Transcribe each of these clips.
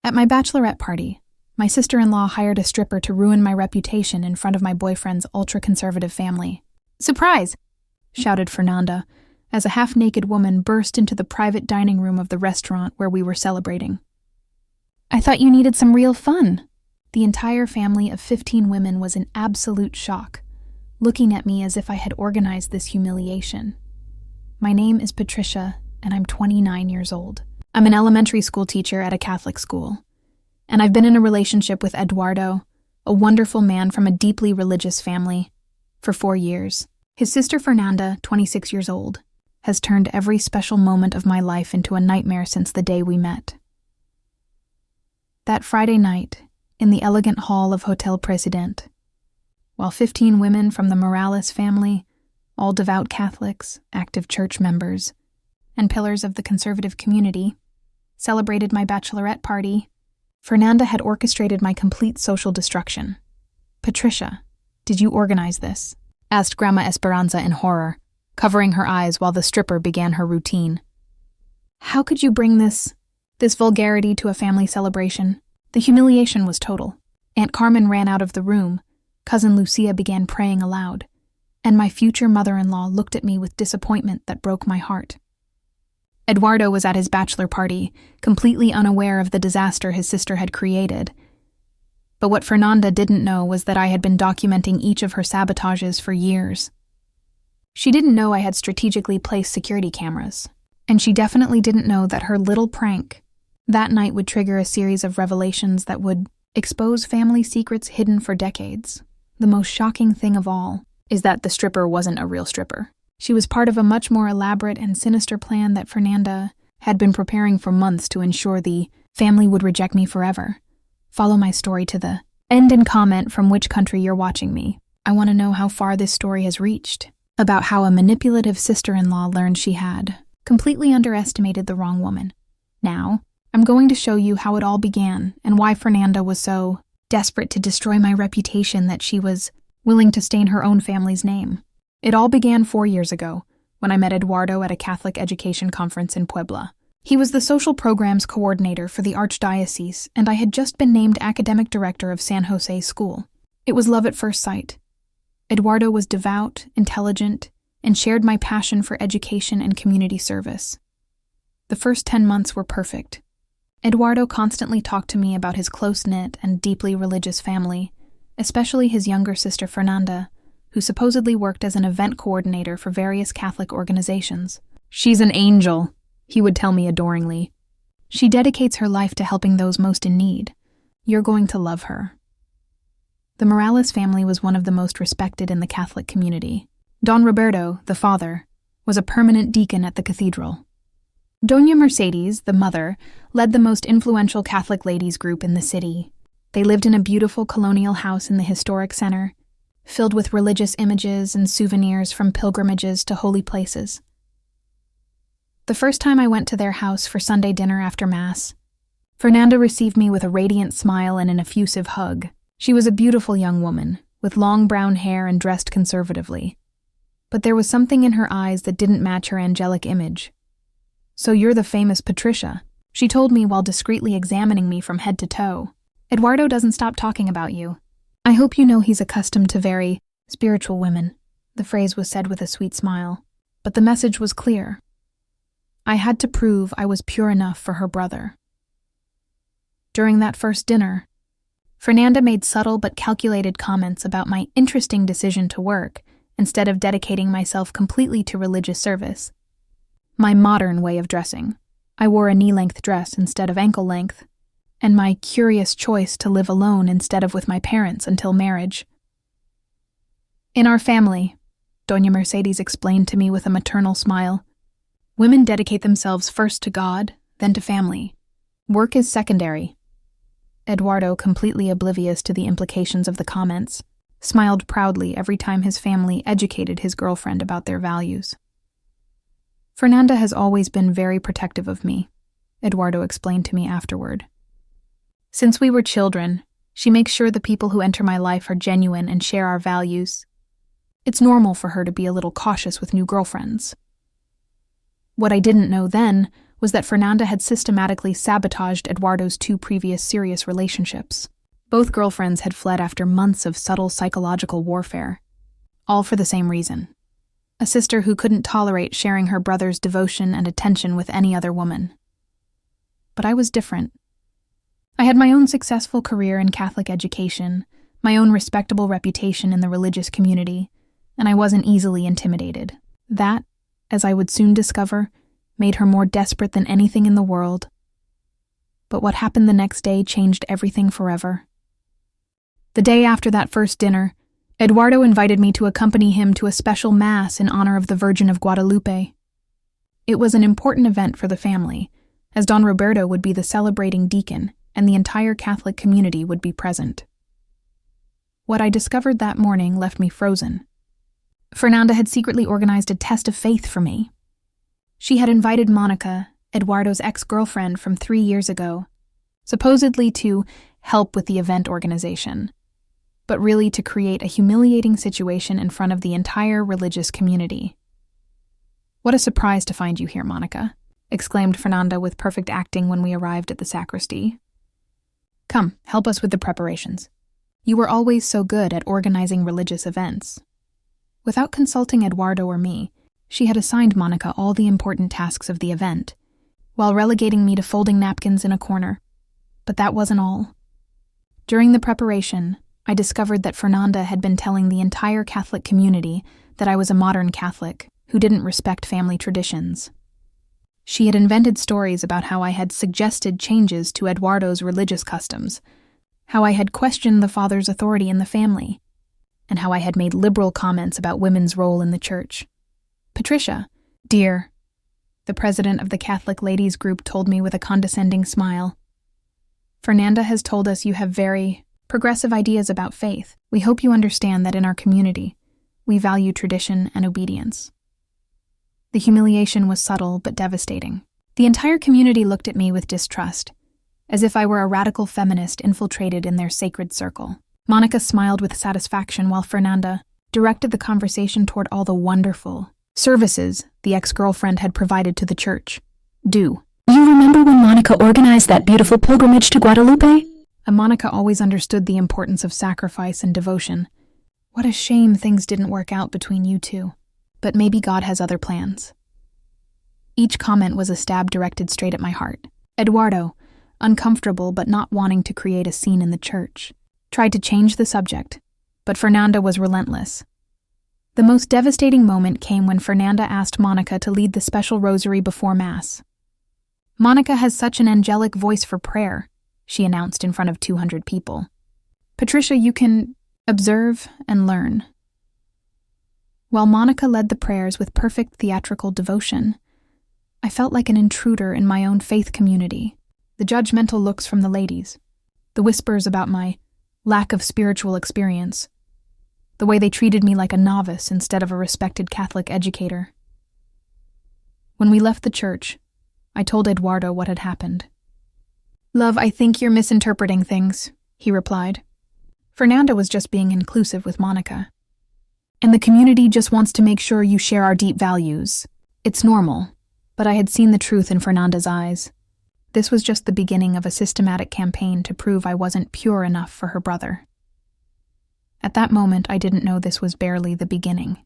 At my bachelorette party, my sister-in-law hired a stripper to ruin my reputation in front of my boyfriend's ultra-conservative family. "Surprise!" shouted Fernanda, as a half-naked woman burst into the private dining room of the restaurant where we were celebrating. "I thought you needed some real fun." The entire family of 15 women was in absolute shock, looking at me as if I had organized this humiliation. My name is Patricia, and I'm 29 years old. I'm an elementary school teacher at a Catholic school, and I've been in a relationship with Eduardo, a wonderful man from a deeply religious family, for 4 years. His sister Fernanda, 26 years old, has turned every special moment of my life into a nightmare since the day we met. That Friday night, in the elegant hall of Hotel President, while 15 women from the Morales family, all devout Catholics, active church members, and pillars of the conservative community, celebrated my bachelorette party, Fernanda had orchestrated my complete social destruction. "Patricia, did you organize this?" asked Grandma Esperanza in horror, covering her eyes while the stripper began her routine. "How could you bring this vulgarity to a family celebration?" The humiliation was total. Aunt Carmen ran out of the room, Cousin Lucia began praying aloud, and my future mother-in-law looked at me with disappointment that broke my heart. Eduardo was at his bachelor party, completely unaware of the disaster his sister had created. But what Fernanda didn't know was that I had been documenting each of her sabotages for years. She didn't know I had strategically placed security cameras, and she definitely didn't know that her little prank that night would trigger a series of revelations that would expose family secrets hidden for decades. The most shocking thing of all is that the stripper wasn't a real stripper. She was part of a much more elaborate and sinister plan that Fernanda had been preparing for months to ensure the family would reject me forever. Follow my story to the end and comment from which country you're watching me. I want to know how far this story has reached, about how a manipulative sister-in-law learned she had completely underestimated the wrong woman. Now, I'm going to show you how it all began and why Fernanda was so desperate to destroy my reputation that she was willing to stain her own family's name. It all began 4 years ago, when I met Eduardo at a Catholic education conference in Puebla. He was the social programs coordinator for the Archdiocese, and I had just been named academic director of San Jose School. It was love at first sight. Eduardo was devout, intelligent, and shared my passion for education and community service. The first 10 months were perfect. Eduardo constantly talked to me about his close-knit and deeply religious family, especially his younger sister Fernanda, who supposedly worked as an event coordinator for various Catholic organizations. "She's an angel," he would tell me adoringly. "She dedicates her life to helping those most in need. You're going to love her." The Morales family was one of the most respected in the Catholic community. Don Roberto, the father, was a permanent deacon at the cathedral. Doña Mercedes, the mother, led the most influential Catholic ladies group in the city. They lived in a beautiful colonial house in the historic center, filled with religious images and souvenirs from pilgrimages to holy places. The first time I went to their house for Sunday dinner after Mass, Fernanda received me with a radiant smile and an effusive hug. She was a beautiful young woman, with long brown hair and dressed conservatively. But there was something in her eyes that didn't match her angelic image. "So you're the famous Patricia," she told me while discreetly examining me from head to toe. "Eduardo doesn't stop talking about you. I hope you know he's accustomed to very spiritual women." The phrase was said with a sweet smile, but the message was clear. I had to prove I was pure enough for her brother. During that first dinner, Fernanda made subtle but calculated comments about my interesting decision to work instead of dedicating myself completely to religious service. My modern way of dressing. I wore a knee-length dress instead of ankle-length, and my curious choice to live alone instead of with my parents until marriage. "In our family," Doña Mercedes explained to me with a maternal smile, "women dedicate themselves first to God, then to family. Work is secondary." Eduardo, completely oblivious to the implications of the comments, smiled proudly every time his family educated his girlfriend about their values. "Fernanda has always been very protective of me," Eduardo explained to me afterward. "Since we were children, she makes sure the people who enter my life are genuine and share our values. It's normal for her to be a little cautious with new girlfriends." What I didn't know then was that Fernanda had systematically sabotaged Eduardo's 2 previous serious relationships. Both girlfriends had fled after months of subtle psychological warfare, all for the same reason: a sister who couldn't tolerate sharing her brother's devotion and attention with any other woman. But I was different. I had my own successful career in Catholic education, my own respectable reputation in the religious community, and I wasn't easily intimidated. That, as I would soon discover, made her more desperate than anything in the world. But what happened the next day changed everything forever. The day after that first dinner, Eduardo invited me to accompany him to a special mass in honor of the Virgin of Guadalupe. It was an important event for the family, as Don Roberto would be the celebrating deacon and the entire Catholic community would be present. What I discovered that morning left me frozen. Fernanda had secretly organized a test of faith for me. She had invited Monica, Eduardo's ex-girlfriend from 3 years ago, supposedly to help with the event organization, but really to create a humiliating situation in front of the entire religious community. "What a surprise to find you here, Monica," exclaimed Fernanda with perfect acting when we arrived at the sacristy. "Come, help us with the preparations. You were always so good at organizing religious events." Without consulting Eduardo or me, she had assigned Monica all the important tasks of the event, while relegating me to folding napkins in a corner. But that wasn't all. During the preparation, I discovered that Fernanda had been telling the entire Catholic community that I was a modern Catholic who didn't respect family traditions. She had invented stories about how I had suggested changes to Eduardo's religious customs, how I had questioned the father's authority in the family, and how I had made liberal comments about women's role in the church. "Patricia, dear," the president of the Catholic Ladies Group told me with a condescending smile, "Fernanda has told us you have very progressive ideas about faith. We hope you understand that in our community, we value tradition and obedience." The humiliation was subtle but devastating. The entire community looked at me with distrust, as if I were a radical feminist infiltrated in their sacred circle. Monica smiled with satisfaction while Fernanda directed the conversation toward all the wonderful services the ex-girlfriend had provided to the church. "You remember when Monica organized that beautiful pilgrimage to Guadalupe?" And Monica always understood the importance of sacrifice and devotion. What a shame things didn't work out between you two. But maybe God has other plans. Each comment was a stab directed straight at my heart. Eduardo, uncomfortable but not wanting to create a scene in the church, tried to change the subject, but Fernanda was relentless. The most devastating moment came when Fernanda asked Monica to lead the special rosary before Mass. "Monica has such an angelic voice for prayer," she announced in front of 200 people. "Patricia, you can observe and learn." While Monica led the prayers with perfect theatrical devotion, I felt like an intruder in my own faith community. The judgmental looks from the ladies, the whispers about my lack of spiritual experience, the way they treated me like a novice instead of a respected Catholic educator. When we left the church, I told Eduardo what had happened. "Love, I think you're misinterpreting things," he replied. "Fernanda was just being inclusive with Monica. And the community just wants to make sure you share our deep values. It's normal." But I had seen the truth in Fernanda's eyes. This was just the beginning of a systematic campaign to prove I wasn't pure enough for her brother. At that moment, I didn't know this was barely the beginning.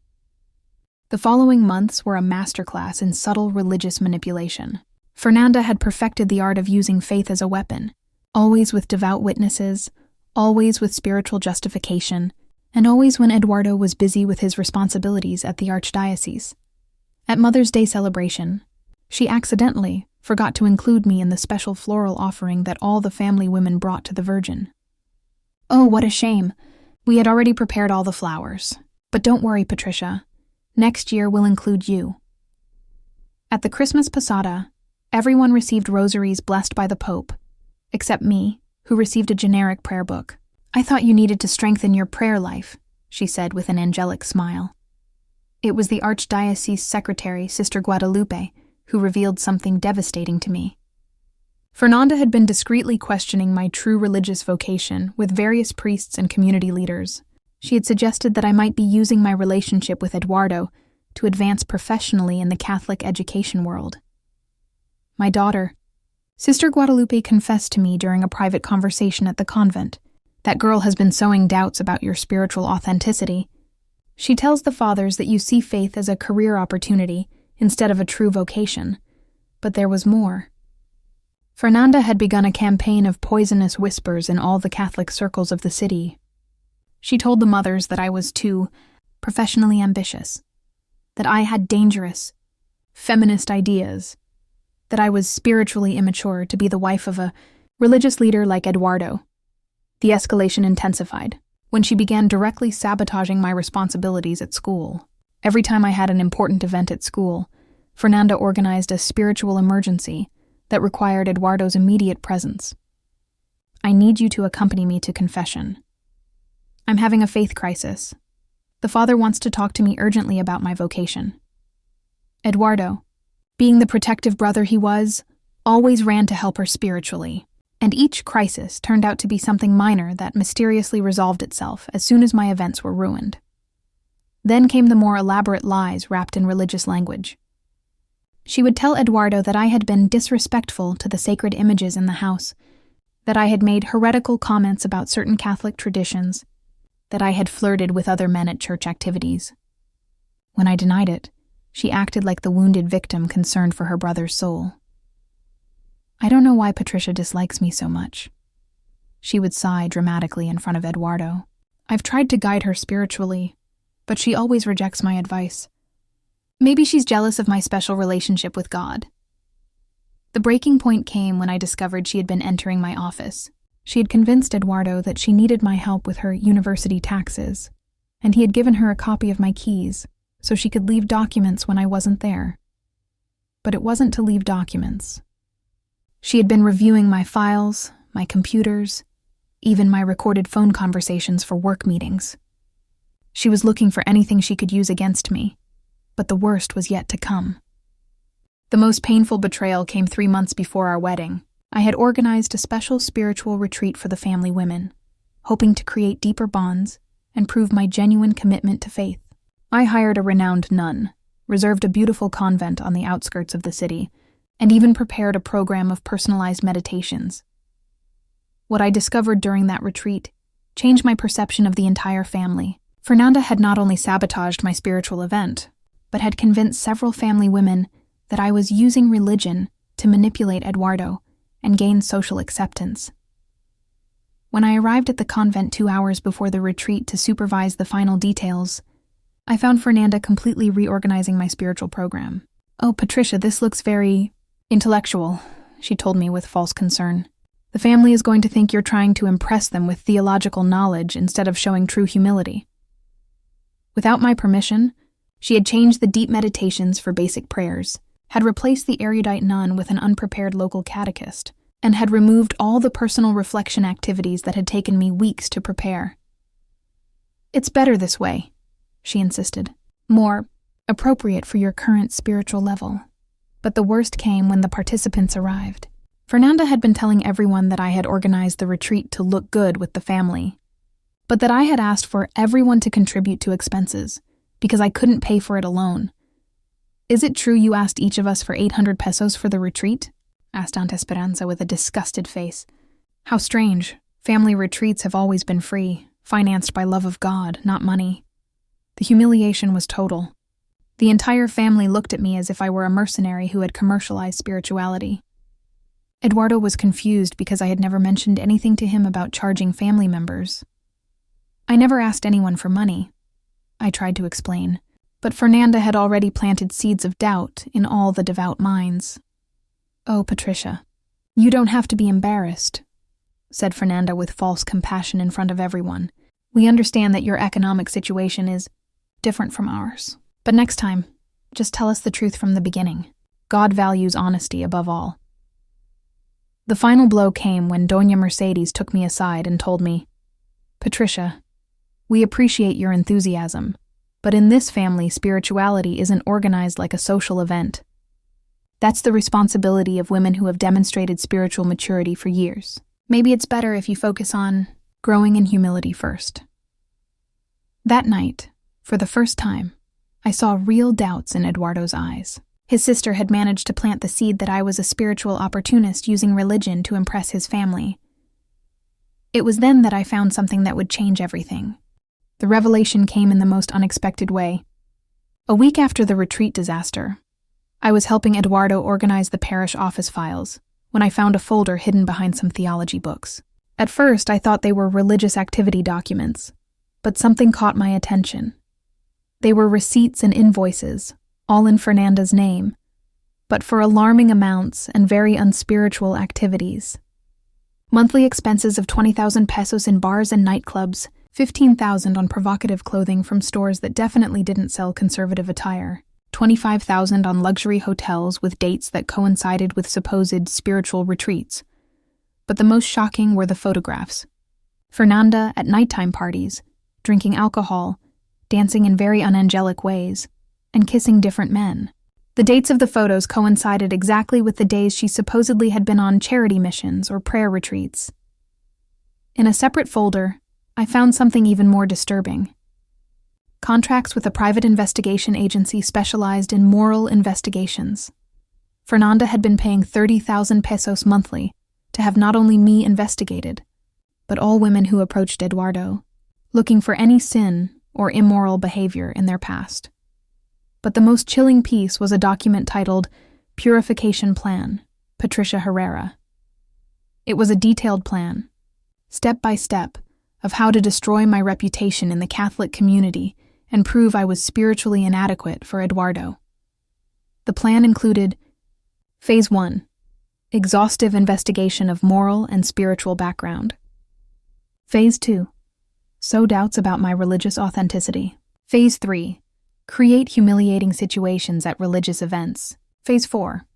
The following months were a masterclass in subtle religious manipulation. Fernanda had perfected the art of using faith as a weapon, always with devout witnesses, always with spiritual justification, and always when Eduardo was busy with his responsibilities at the archdiocese. At Mother's Day celebration, she accidentally forgot to include me in the special floral offering that all the family women brought to the Virgin. Oh, what a shame. We had already prepared all the flowers. But don't worry, Patricia. Next year we'll include you. At the Christmas Posada, everyone received rosaries blessed by the Pope, except me, who received a generic prayer book. "I thought you needed to strengthen your prayer life," she said with an angelic smile. It was the Archdiocese Secretary, Sister Guadalupe, who revealed something devastating to me. Fernanda had been discreetly questioning my true religious vocation with various priests and community leaders. She had suggested that I might be using my relationship with Eduardo to advance professionally in the Catholic education world. my daughter. Sister Guadalupe confessed to me during a private conversation at the convent. That girl has been sowing doubts about your spiritual authenticity. She tells the fathers that you see faith as a career opportunity instead of a true vocation. But there was more. Fernanda had begun a campaign of poisonous whispers in all the Catholic circles of the city. She told the mothers that I was too professionally ambitious, that I had dangerous, feminist ideas, that I was spiritually immature to be the wife of a religious leader like Eduardo. The escalation intensified when she began directly sabotaging my responsibilities at school. Every time I had an important event at school, Fernanda organized a spiritual emergency that required Eduardo's immediate presence. I need you to accompany me to confession. I'm having a faith crisis. The father wants to talk to me urgently about my vocation. Eduardo, being the protective brother he was, always ran to help her spiritually, and each crisis turned out to be something minor that mysteriously resolved itself as soon as my events were ruined. Then came the more elaborate lies wrapped in religious language. She would tell Eduardo that I had been disrespectful to the sacred images in the house, that I had made heretical comments about certain Catholic traditions, that I had flirted with other men at church activities. When I denied it, she acted like the wounded victim concerned for her brother's soul. I don't know why Patricia dislikes me so much. She would sigh dramatically in front of Eduardo. I've tried to guide her spiritually, but she always rejects my advice. Maybe she's jealous of my special relationship with God. The breaking point came when I discovered she had been entering my office. She had convinced Eduardo that she needed my help with her university taxes, and he had given her a copy of my keys so she could leave documents when I wasn't there. But it wasn't to leave documents. She had been reviewing my files, my computers, even my recorded phone conversations for work meetings. She was looking for anything she could use against me, but the worst was yet to come. The most painful betrayal came 3 months before our wedding. I had organized a special spiritual retreat for the family women, hoping to create deeper bonds and prove my genuine commitment to faith. I hired a renowned nun, reserved a beautiful convent on the outskirts of the city, and even prepared a program of personalized meditations. What I discovered during that retreat changed my perception of the entire family. Fernanda had not only sabotaged my spiritual event, but had convinced several family women that I was using religion to manipulate Eduardo and gain social acceptance. When I arrived at the convent 2 hours before the retreat to supervise the final details, I found Fernanda completely reorganizing my spiritual program. "Oh, Patricia, this looks very intellectual," she told me with false concern. "The family is going to think you're trying to impress them with theological knowledge instead of showing true humility." Without my permission, she had changed the deep meditations for basic prayers, had replaced the erudite nun with an unprepared local catechist, and had removed all the personal reflection activities that had taken me weeks to prepare. "It's better this way," she insisted, "more appropriate for your current spiritual level." But the worst came when the participants arrived. Fernanda had been telling everyone that I had organized the retreat to look good with the family, but that I had asked for everyone to contribute to expenses, because I couldn't pay for it alone. "Is it true you asked each of us for 800 pesos for the retreat?" asked Aunt Esperanza with a disgusted face. "How strange. Family retreats have always been free, financed by love of God, not money." The humiliation was total. The entire family looked at me as if I were a mercenary who had commercialized spirituality. Eduardo was confused because I had never mentioned anything to him about charging family members. "I never asked anyone for money," I tried to explain, but Fernanda had already planted seeds of doubt in all the devout minds. "Oh, Patricia, you don't have to be embarrassed," said Fernanda with false compassion in front of everyone. "We understand that your economic situation is different from ours. But next time, just tell us the truth from the beginning. God values honesty above all." The final blow came when Doña Mercedes took me aside and told me, "Patricia, we appreciate your enthusiasm, but in this family, spirituality isn't organized like a social event. That's the responsibility of women who have demonstrated spiritual maturity for years. Maybe it's better if you focus on growing in humility first." That night, for the first time, I saw real doubts in Eduardo's eyes. His sister had managed to plant the seed that I was a spiritual opportunist using religion to impress his family. It was then that I found something that would change everything. The revelation came in the most unexpected way. A week after the retreat disaster, I was helping Eduardo organize the parish office files when I found a folder hidden behind some theology books. At first, I thought they were religious activity documents, but something caught my attention. They were receipts and invoices, all in Fernanda's name, but for alarming amounts and very unspiritual activities. Monthly expenses of 20,000 pesos in bars and nightclubs, 15,000 on provocative clothing from stores that definitely didn't sell conservative attire, 25,000 on luxury hotels with dates that coincided with supposed spiritual retreats. But the most shocking were the photographs. Fernanda at nighttime parties, drinking alcohol, dancing in very unangelic ways, and kissing different men. The dates of the photos coincided exactly with the days she supposedly had been on charity missions or prayer retreats. In a separate folder, I found something even more disturbing. Contracts with a private investigation agency specialized in moral investigations. Fernanda had been paying 30,000 pesos monthly to have not only me investigated, but all women who approached Eduardo, looking for any sin or immoral behavior in their past. But the most chilling piece was a document titled Purification Plan, Patricia Herrera. It was a detailed plan, step by step, of how to destroy my reputation in the Catholic community and prove I was spiritually inadequate for Eduardo. The plan included Phase 1, exhaustive investigation of moral and spiritual background. Phase 2, sow doubts about my religious authenticity. Phase 3, create humiliating situations at religious events. Phase 4,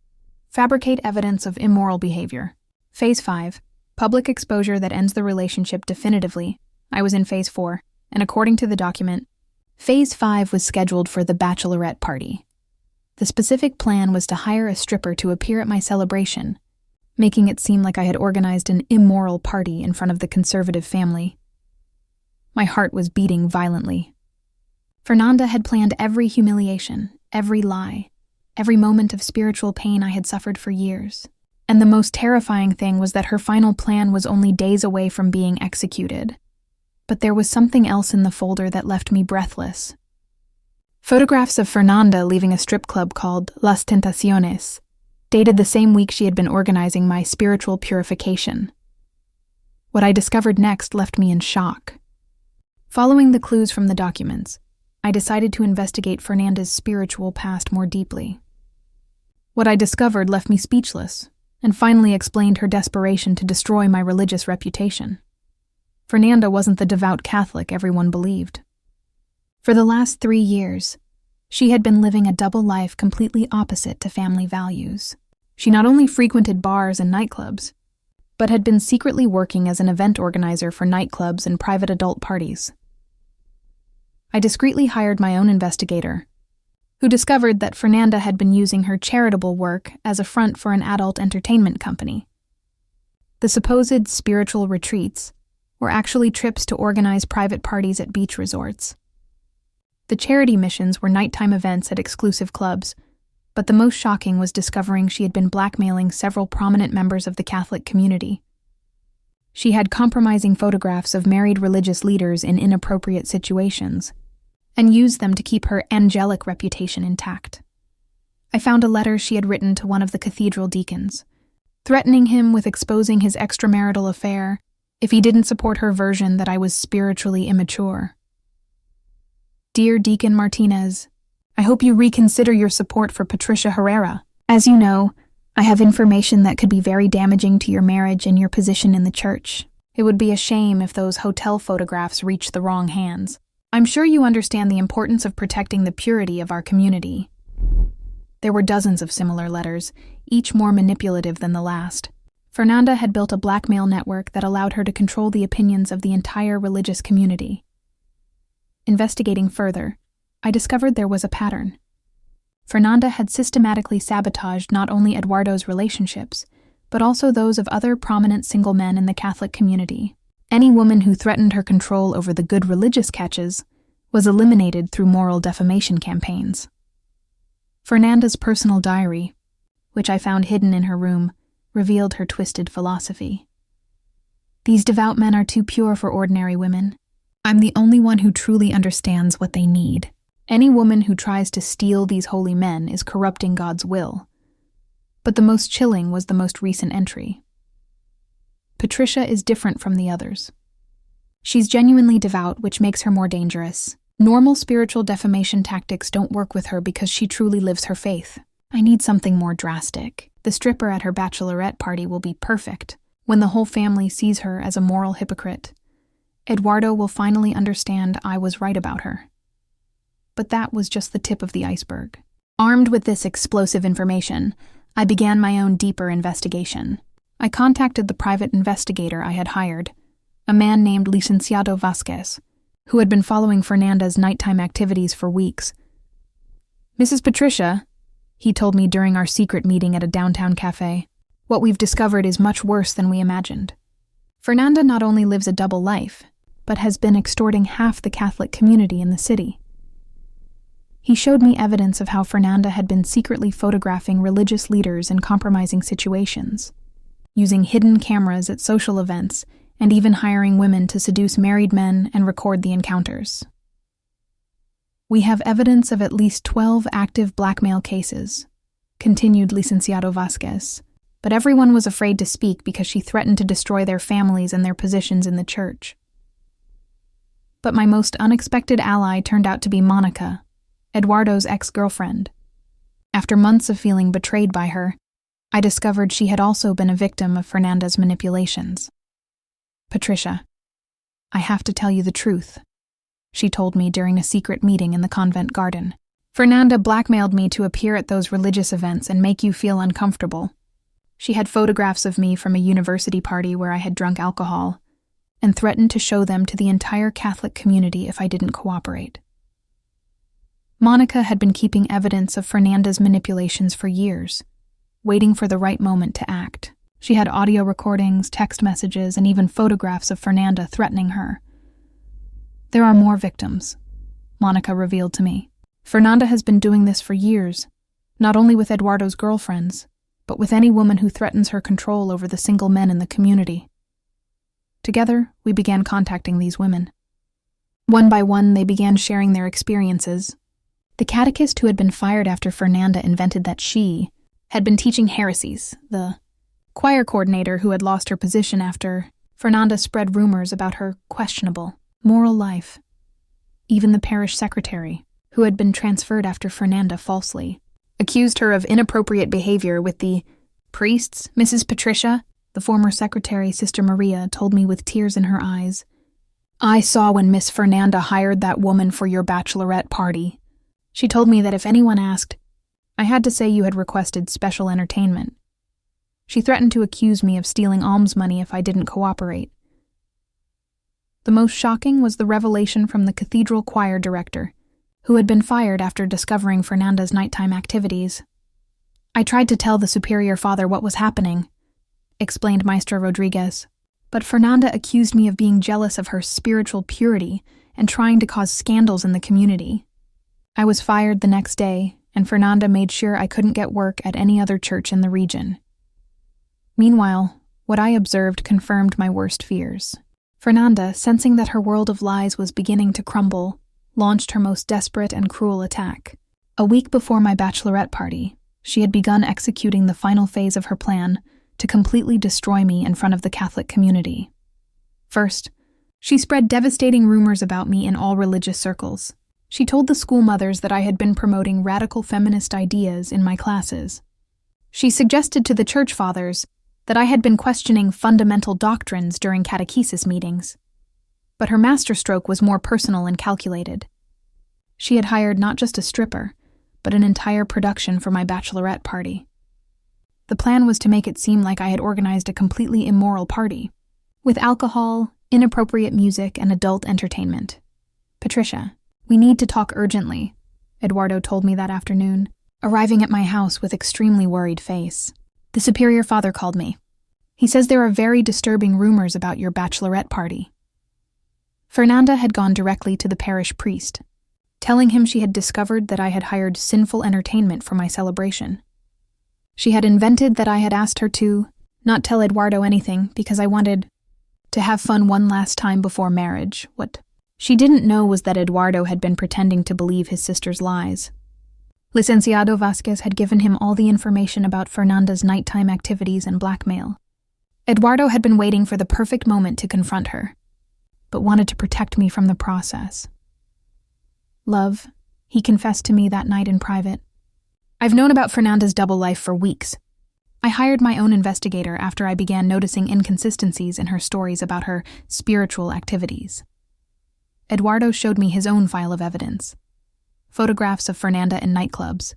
fabricate evidence of immoral behavior. Phase 5, public exposure that ends the relationship definitively. I was in Phase 4, and according to the document, Phase 5 was scheduled for the Bachelorette party. The specific plan was to hire a stripper to appear at my celebration, making it seem like I had organized an immoral party in front of the conservative family. My heart was beating violently. Fernanda had planned every humiliation, every lie, every moment of spiritual pain I had suffered for years. And the most terrifying thing was that her final plan was only days away from being executed. But there was something else in the folder that left me breathless. Photographs of Fernanda leaving a strip club called Las Tentaciones, dated the same week she had been organizing my spiritual purification. What I discovered next left me in shock. Following the clues from the documents, I decided to investigate Fernanda's spiritual past more deeply. What I discovered left me speechless, and finally explained her desperation to destroy my religious reputation. Fernanda wasn't the devout Catholic everyone believed. For the last 3 years, she had been living a double life completely opposite to family values. She not only frequented bars and nightclubs, but had been secretly working as an event organizer for nightclubs and private adult parties. I discreetly hired my own investigator, who discovered that Fernanda had been using her charitable work as a front for an adult entertainment company. The supposed spiritual retreats were actually trips to organize private parties at beach resorts. The charity missions were nighttime events at exclusive clubs, but the most shocking was discovering she had been blackmailing several prominent members of the Catholic community. She had compromising photographs of married religious leaders in inappropriate situations, and used them to keep her angelic reputation intact. I found a letter she had written to one of the cathedral deacons, threatening him with exposing his extramarital affair if he didn't support her version that I was spiritually immature. Dear Deacon Martinez, I hope you reconsider your support for Patricia Herrera. As you know, I have information that could be very damaging to your marriage and your position in the church. It would be a shame if those hotel photographs reached the wrong hands. I'm sure you understand the importance of protecting the purity of our community. There were dozens of similar letters, each more manipulative than the last. Fernanda had built a blackmail network that allowed her to control the opinions of the entire religious community. Investigating further, I discovered there was a pattern. Fernanda had systematically sabotaged not only Eduardo's relationships, but also those of other prominent single men in the Catholic community. Any woman who threatened her control over the good religious catches was eliminated through moral defamation campaigns. Fernanda's personal diary, which I found hidden in her room, revealed her twisted philosophy. These devout men are too pure for ordinary women. I'm the only one who truly understands what they need. Any woman who tries to steal these holy men is corrupting God's will. But the most chilling was the most recent entry. Patricia is different from the others. She's genuinely devout, which makes her more dangerous. Normal spiritual defamation tactics don't work with her because she truly lives her faith. I need something more drastic. The stripper at her bachelorette party will be perfect. When the whole family sees her as a moral hypocrite, Eduardo will finally understand I was right about her. But that was just the tip of the iceberg. Armed with this explosive information, I began my own deeper investigation. I contacted the private investigator I had hired, a man named Licenciado Vasquez, who had been following Fernanda's nighttime activities for weeks. "Mrs. Patricia," he told me during our secret meeting at a downtown cafe, "what we've discovered is much worse than we imagined. Fernanda not only lives a double life, but has been extorting half the Catholic community in the city." He showed me evidence of how Fernanda had been secretly photographing religious leaders in compromising situations, using hidden cameras at social events, and even hiring women to seduce married men and record the encounters. "We have evidence of at least 12 active blackmail cases," continued Licenciado Vasquez, "but everyone was afraid to speak because she threatened to destroy their families and their positions in the church. But my most unexpected ally turned out to be Monica, Eduardo's ex-girlfriend. After months of feeling betrayed by her, I discovered she had also been a victim of Fernanda's manipulations. "Patricia, I have to tell you the truth," she told me during a secret meeting in the convent garden. "Fernanda blackmailed me to appear at those religious events and make you feel uncomfortable. She had photographs of me from a university party where I had drunk alcohol, and threatened to show them to the entire Catholic community if I didn't cooperate." Monica had been keeping evidence of Fernanda's manipulations for years, waiting for the right moment to act. She had audio recordings, text messages, and even photographs of Fernanda threatening her. "There are more victims," Monica revealed to me. "Fernanda has been doing this for years, not only with Eduardo's girlfriends, but with any woman who threatens her control over the single men in the community." Together, we began contacting these women. One by one, they began sharing their experiences. The catechist who had been fired after Fernanda invented that she had been teaching heresies, the choir coordinator who had lost her position after Fernanda spread rumors about her questionable moral life, even the parish secretary, who had been transferred after Fernanda falsely accused her of inappropriate behavior with the priests. "Mrs. Patricia," the former secretary, Sister Maria, told me with tears in her eyes, "I saw when Miss Fernanda hired that woman for your bachelorette party. She told me that if anyone asked, I had to say you had requested special entertainment. She threatened to accuse me of stealing alms money if I didn't cooperate." The most shocking was the revelation from the cathedral choir director, who had been fired after discovering Fernanda's nighttime activities. "I tried to tell the superior father what was happening," explained Maestra Rodriguez, "but Fernanda accused me of being jealous of her spiritual purity and trying to cause scandals in the community. I was fired the next day, and Fernanda made sure I couldn't get work at any other church in the region." Meanwhile, what I observed confirmed my worst fears. Fernanda, sensing that her world of lies was beginning to crumble, launched her most desperate and cruel attack. A week before my bachelorette party, she had begun executing the final phase of her plan to completely destroy me in front of the Catholic community. First, she spread devastating rumors about me in all religious circles. She told the school mothers that I had been promoting radical feminist ideas in my classes. She suggested to the church fathers that I had been questioning fundamental doctrines during catechesis meetings. But her masterstroke was more personal and calculated. She had hired not just a stripper, but an entire production for my bachelorette party. The plan was to make it seem like I had organized a completely immoral party, with alcohol, inappropriate music, and adult entertainment. "Patricia, we need to talk urgently," Eduardo told me that afternoon, arriving at my house with extremely worried face. "The superior father called me. He says there are very disturbing rumors about your bachelorette party." Fernanda had gone directly to the parish priest, telling him she had discovered that I had hired sinful entertainment for my celebration. She had invented that I had asked her to not tell Eduardo anything because I wanted to have fun one last time before marriage. What she didn't know was that Eduardo had been pretending to believe his sister's lies. Licenciado Vasquez had given him all the information about Fernanda's nighttime activities and blackmail. Eduardo had been waiting for the perfect moment to confront her, but wanted to protect me from the process. Love, he confessed to me that night in private. I've known about Fernanda's double life for weeks. I hired my own investigator after I began noticing inconsistencies in her stories about her spiritual activities. Eduardo showed me his own file of evidence. Photographs of Fernanda in nightclubs,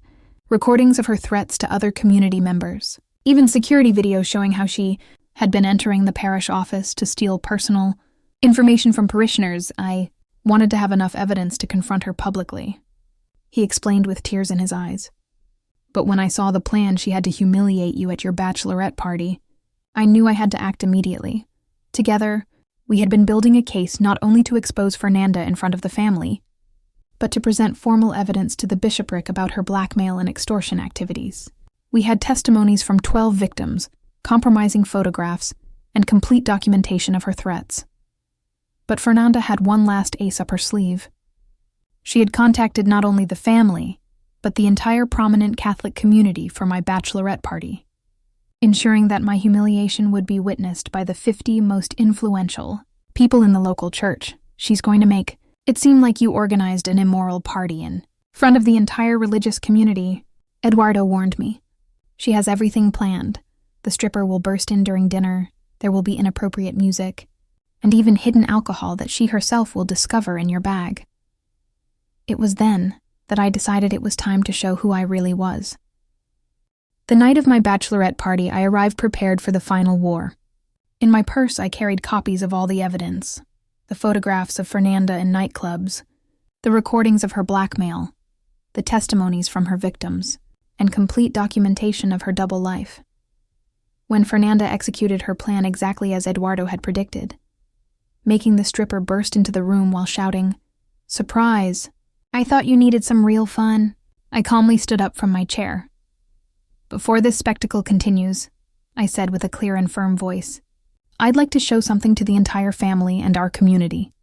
recordings of her threats to other community members, even security videos showing how she had been entering the parish office to steal personal information from parishioners. I wanted to have enough evidence to confront her publicly, he explained with tears in his eyes. But when I saw the plan she had to humiliate you at your bachelorette party, I knew I had to act immediately. Together, we had been building a case not only to expose Fernanda in front of the family, but to present formal evidence to the bishopric about her blackmail and extortion activities. We had testimonies from 12 victims, compromising photographs, and complete documentation of her threats. But Fernanda had one last ace up her sleeve. She had contacted not only the family, but the entire prominent Catholic community for my bachelorette party, ensuring that my humiliation would be witnessed by the 50 most influential people in the local church. She's going to make it seem like you organized an immoral party in front of the entire religious community, Eduardo warned me. She has everything planned. The stripper will burst in during dinner, there will be inappropriate music, and even hidden alcohol that she herself will discover in your bag. It was then that I decided it was time to show who I really was. The night of my bachelorette party, I arrived prepared for the final war. In my purse, I carried copies of all the evidence, the photographs of Fernanda in nightclubs, the recordings of her blackmail, the testimonies from her victims, and complete documentation of her double life. When Fernanda executed her plan exactly as Eduardo had predicted, making the stripper burst into the room while shouting, "Surprise! I thought you needed some real fun," I calmly stood up from my chair. "Before this spectacle continues," I said with a clear and firm voice, "I'd like to show something to the entire family and our community."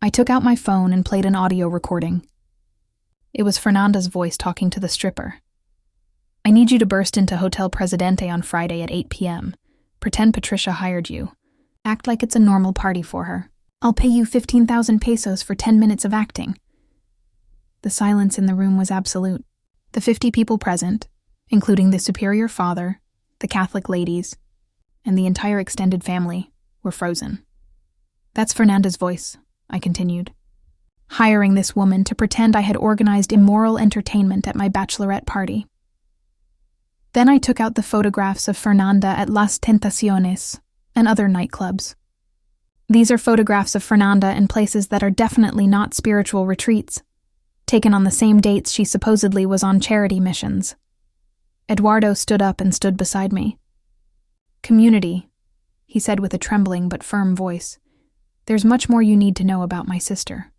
I took out my phone and played an audio recording. It was Fernanda's voice talking to the stripper. "I need you to burst into Hotel Presidente on Friday at 8 p.m. Pretend Patricia hired you. Act like it's a normal party for her. I'll pay you 15,000 pesos for 10 minutes of acting." The silence in the room was absolute. The 50 people present, including the superior father, the Catholic ladies, and the entire extended family, were frozen. "That's Fernanda's voice," I continued, "hiring this woman to pretend I had organized immoral entertainment at my bachelorette party." Then I took out the photographs of Fernanda at Las Tentaciones and other nightclubs. These are photographs of Fernanda in places that are definitely not spiritual retreats, taken on the same dates she supposedly was on charity missions. Eduardo stood up and stood beside me. "Community," he said with a trembling but firm voice, "there's much more you need to know about my sister."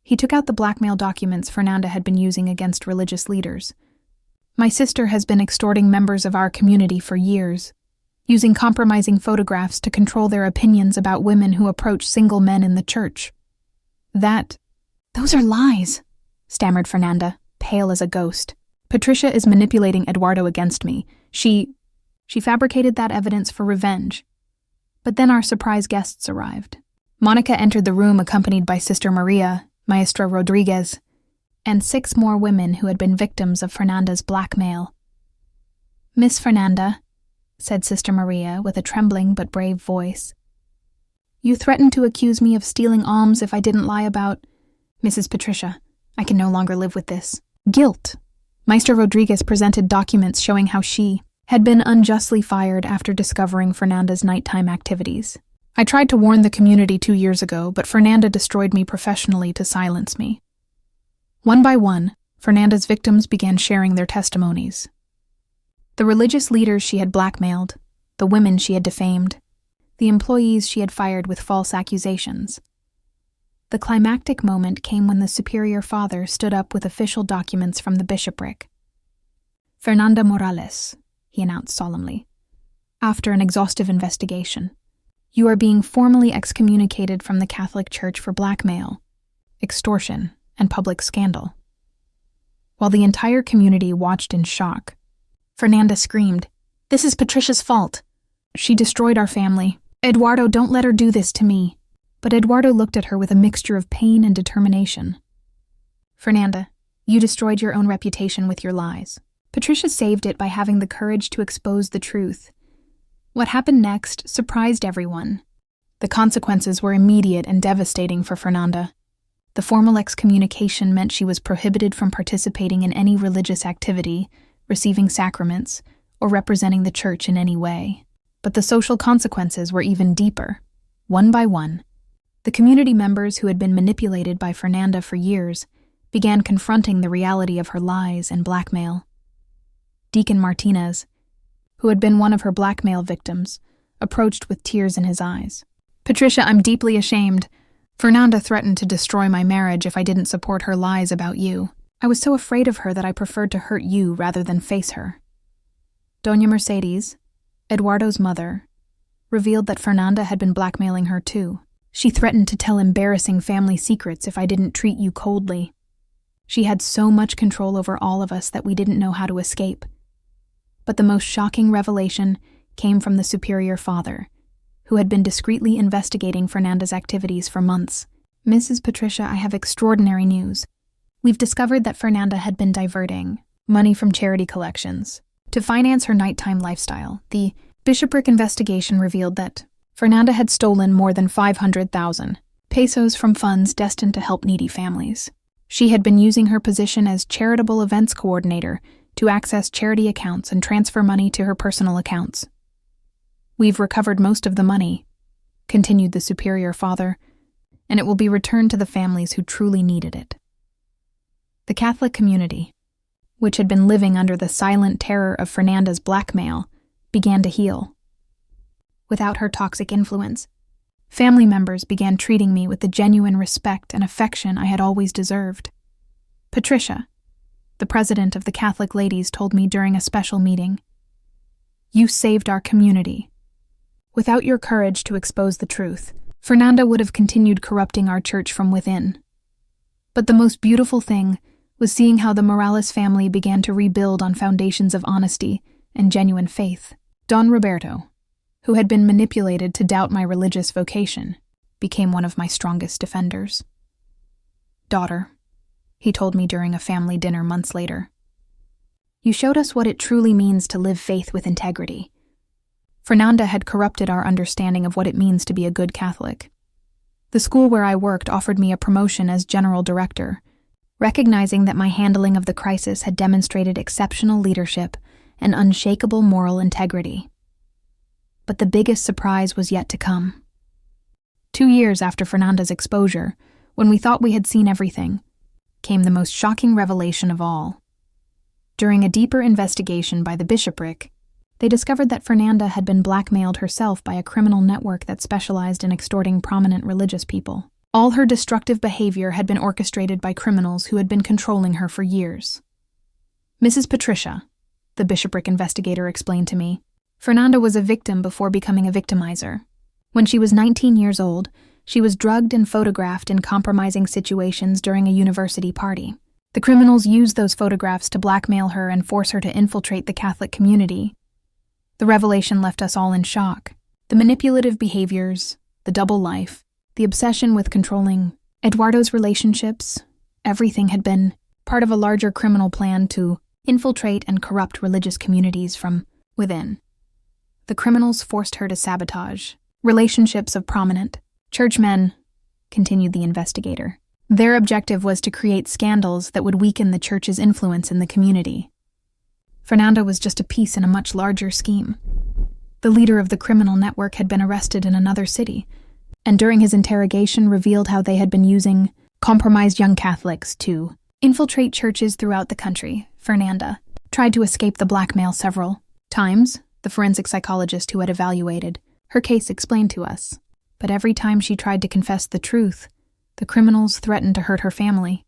He took out the blackmail documents Fernanda had been using against religious leaders. "My sister has been extorting members of our community for years, using compromising photographs to control their opinions about women who approach single men in the church. Those are lies," stammered Fernanda, pale as a ghost. "Patricia is manipulating Eduardo against me. She fabricated that evidence for revenge." But then our surprise guests arrived. Monica entered the room accompanied by Sister Maria, Maestra Rodriguez, and 6 more women who had been victims of Fernanda's blackmail. "Miss Fernanda," said Sister Maria with a trembling but brave voice, "you threatened to accuse me of stealing alms if I didn't lie about Mrs. Patricia. I can no longer live with this guilt." Maestra Rodriguez presented documents showing how she had been unjustly fired after discovering Fernanda's nighttime activities. "I tried to warn the community 2 years ago, but Fernanda destroyed me professionally to silence me." One by one, Fernanda's victims began sharing their testimonies. The religious leaders she had blackmailed, the women she had defamed, the employees she had fired with false accusations. The climactic moment came when the superior father stood up with official documents from the bishopric. "Fernanda Morales," he announced solemnly, "after an exhaustive investigation, you are being formally excommunicated from the Catholic Church for blackmail, extortion, and public scandal." While the entire community watched in shock, Fernanda screamed, "This is Patricia's fault. She destroyed our family. Eduardo, don't let her do this to me." But Eduardo looked at her with a mixture of pain and determination. "Fernanda, you destroyed your own reputation with your lies. Patricia saved it by having the courage to expose the truth. What happened next surprised everyone. The consequences were immediate and devastating for Fernanda. The formal excommunication meant she was prohibited from participating in any religious activity, receiving sacraments, or representing the church in any way. But the social consequences were even deeper. One by one, the community members who had been manipulated by Fernanda for years began confronting the reality of her lies and blackmail. Deacon Martinez, who had been one of her blackmail victims, approached with tears in his eyes. "Patricia, I'm deeply ashamed. Fernanda threatened to destroy my marriage if I didn't support her lies about you. I was so afraid of her that I preferred to hurt you rather than face her." Doña Mercedes, Eduardo's mother, revealed that Fernanda had been blackmailing her too. "She threatened to tell embarrassing family secrets if I didn't treat you coldly. She had so much control over all of us that we didn't know how to escape." But the most shocking revelation came from the superior father, who had been discreetly investigating Fernanda's activities for months. "Mrs. Patricia, I have extraordinary news. We've discovered that Fernanda had been diverting money from charity collections to finance her nighttime lifestyle. The bishopric investigation revealed that Fernanda had stolen more than 500,000 pesos from funds destined to help needy families. She had been using her position as charitable events coordinator to access charity accounts and transfer money to her personal accounts. We've recovered most of the money," continued the superior father, "and it will be returned to the families who truly needed it." The Catholic community, which had been living under the silent terror of Fernanda's blackmail, began to heal. Without her toxic influence, family members began treating me with the genuine respect and affection I had always deserved. "Patricia," the president of the Catholic Ladies told me during a special meeting, "you saved our community. Without your courage to expose the truth, Fernanda would have continued corrupting our church from within." But the most beautiful thing was seeing how the Morales family began to rebuild on foundations of honesty and genuine faith. Don Roberto, who had been manipulated to doubt my religious vocation, became one of my strongest defenders. "Daughter," he told me during a family dinner months later, "you showed us what it truly means to live faith with integrity. Fernanda had corrupted our understanding of what it means to be a good Catholic. The school where I worked offered me a promotion as general director, recognizing that my handling of the crisis had demonstrated exceptional leadership and unshakable moral integrity. But the biggest surprise was yet to come. 2 years after Fernanda's exposure, when we thought we had seen everything, came the most shocking revelation of all. During a deeper investigation by the bishopric, they discovered that Fernanda had been blackmailed herself by a criminal network that specialized in extorting prominent religious people. All her destructive behavior had been orchestrated by criminals who had been controlling her for years. "Mrs. Patricia," the bishopric investigator explained to me, "Fernanda was a victim before becoming a victimizer. When she was 19 years old, she was drugged and photographed in compromising situations during a university party. The criminals used those photographs to blackmail her and force her to infiltrate the Catholic community. The revelation left us all in shock. The manipulative behaviors, the double life, the obsession with controlling Eduardo's relationships, everything had been part of a larger criminal plan to infiltrate and corrupt religious communities from within. The criminals forced her to sabotage relationships of prominent churchmen," continued the investigator. "Their objective was to create scandals that would weaken the church's influence in the community. Fernanda was just a piece in a much larger scheme. The leader of the criminal network had been arrested in another city, and during his interrogation revealed how they had been using compromised young Catholics to infiltrate churches throughout the country. Fernanda tried to escape the blackmail several times, the forensic psychologist who had evaluated her case explained to us. But every time she tried to confess the truth, The criminals threatened to hurt her family.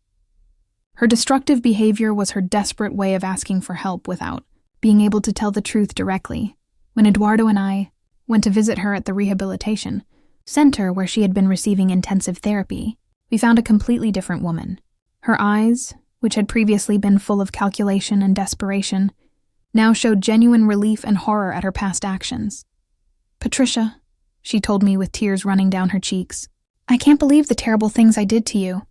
Her destructive behavior was her desperate way of asking for help without being able to tell the truth directly. When Eduardo and I went to visit her at the rehabilitation center where she had been receiving intensive therapy, we found a completely different woman. Her eyes, which had previously been full of calculation and desperation, now showed genuine relief and horror at her past actions. "Patricia," she told me with tears running down her cheeks, "I can't believe the terrible things I did to you.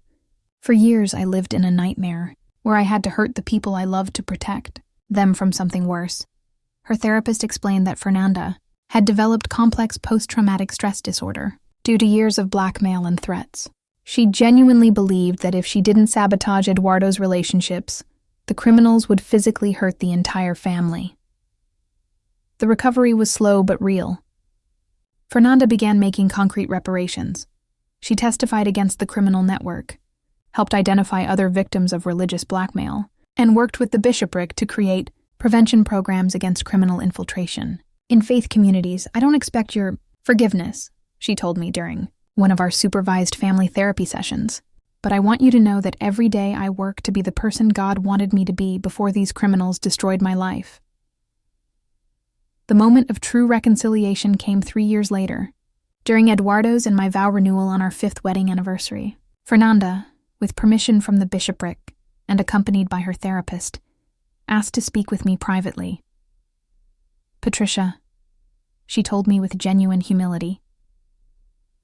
For years I lived in a nightmare where I had to hurt the people I loved to protect them from something worse." Her therapist explained that Fernanda had developed complex post-traumatic stress disorder due to years of blackmail and threats. She genuinely believed that if she didn't sabotage Eduardo's relationships, the criminals would physically hurt the entire family. The recovery was slow but real. Fernanda began making concrete reparations. She testified against the criminal network, helped identify other victims of religious blackmail, and worked with the bishopric to create prevention programs against criminal infiltration. "In faith communities, I don't expect your forgiveness," she told me during one of our supervised family therapy sessions. "But I want you to know that every day I work to be the person God wanted me to be before these criminals destroyed my life." The moment of true reconciliation came 3 years later, during Eduardo's and my vow renewal on our 5th wedding anniversary. Fernanda, with permission from the bishopric and accompanied by her therapist, asked to speak with me privately. "Patricia," she told me with genuine humility,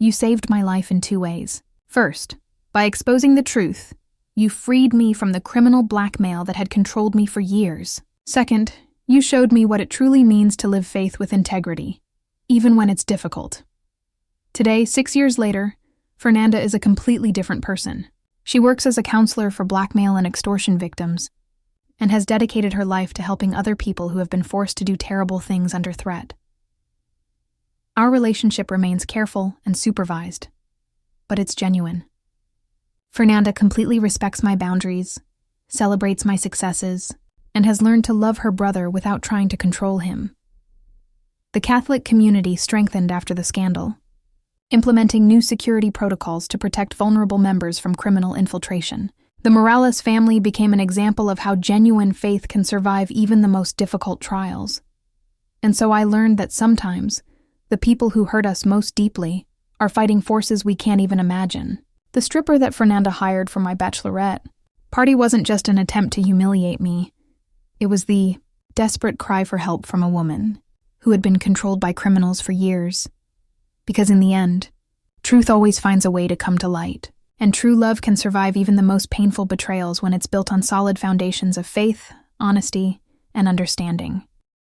"you saved my life in 2 ways. First, by exposing the truth, you freed me from the criminal blackmail that had controlled me for years. Second, you showed me what it truly means to live faith with integrity, even when it's difficult." Today, 6 years later, Fernanda is a completely different person. She works as a counselor for blackmail and extortion victims, and has dedicated her life to helping other people who have been forced to do terrible things under threat. Our relationship remains careful and supervised, but it's genuine. Fernanda completely respects my boundaries, celebrates my successes, and has learned to love her brother without trying to control him. The Catholic community strengthened after the scandal, implementing new security protocols to protect vulnerable members from criminal infiltration. The Morales family became an example of how genuine faith can survive even the most difficult trials. And so I learned that sometimes the people who hurt us most deeply are fighting forces we can't even imagine. The stripper that Fernanda hired for my bachelorette party wasn't just an attempt to humiliate me. It was the desperate cry for help from a woman who had been controlled by criminals for years. Because in the end, truth always finds a way to come to light. And true love can survive even the most painful betrayals when it's built on solid foundations of faith, honesty, and understanding.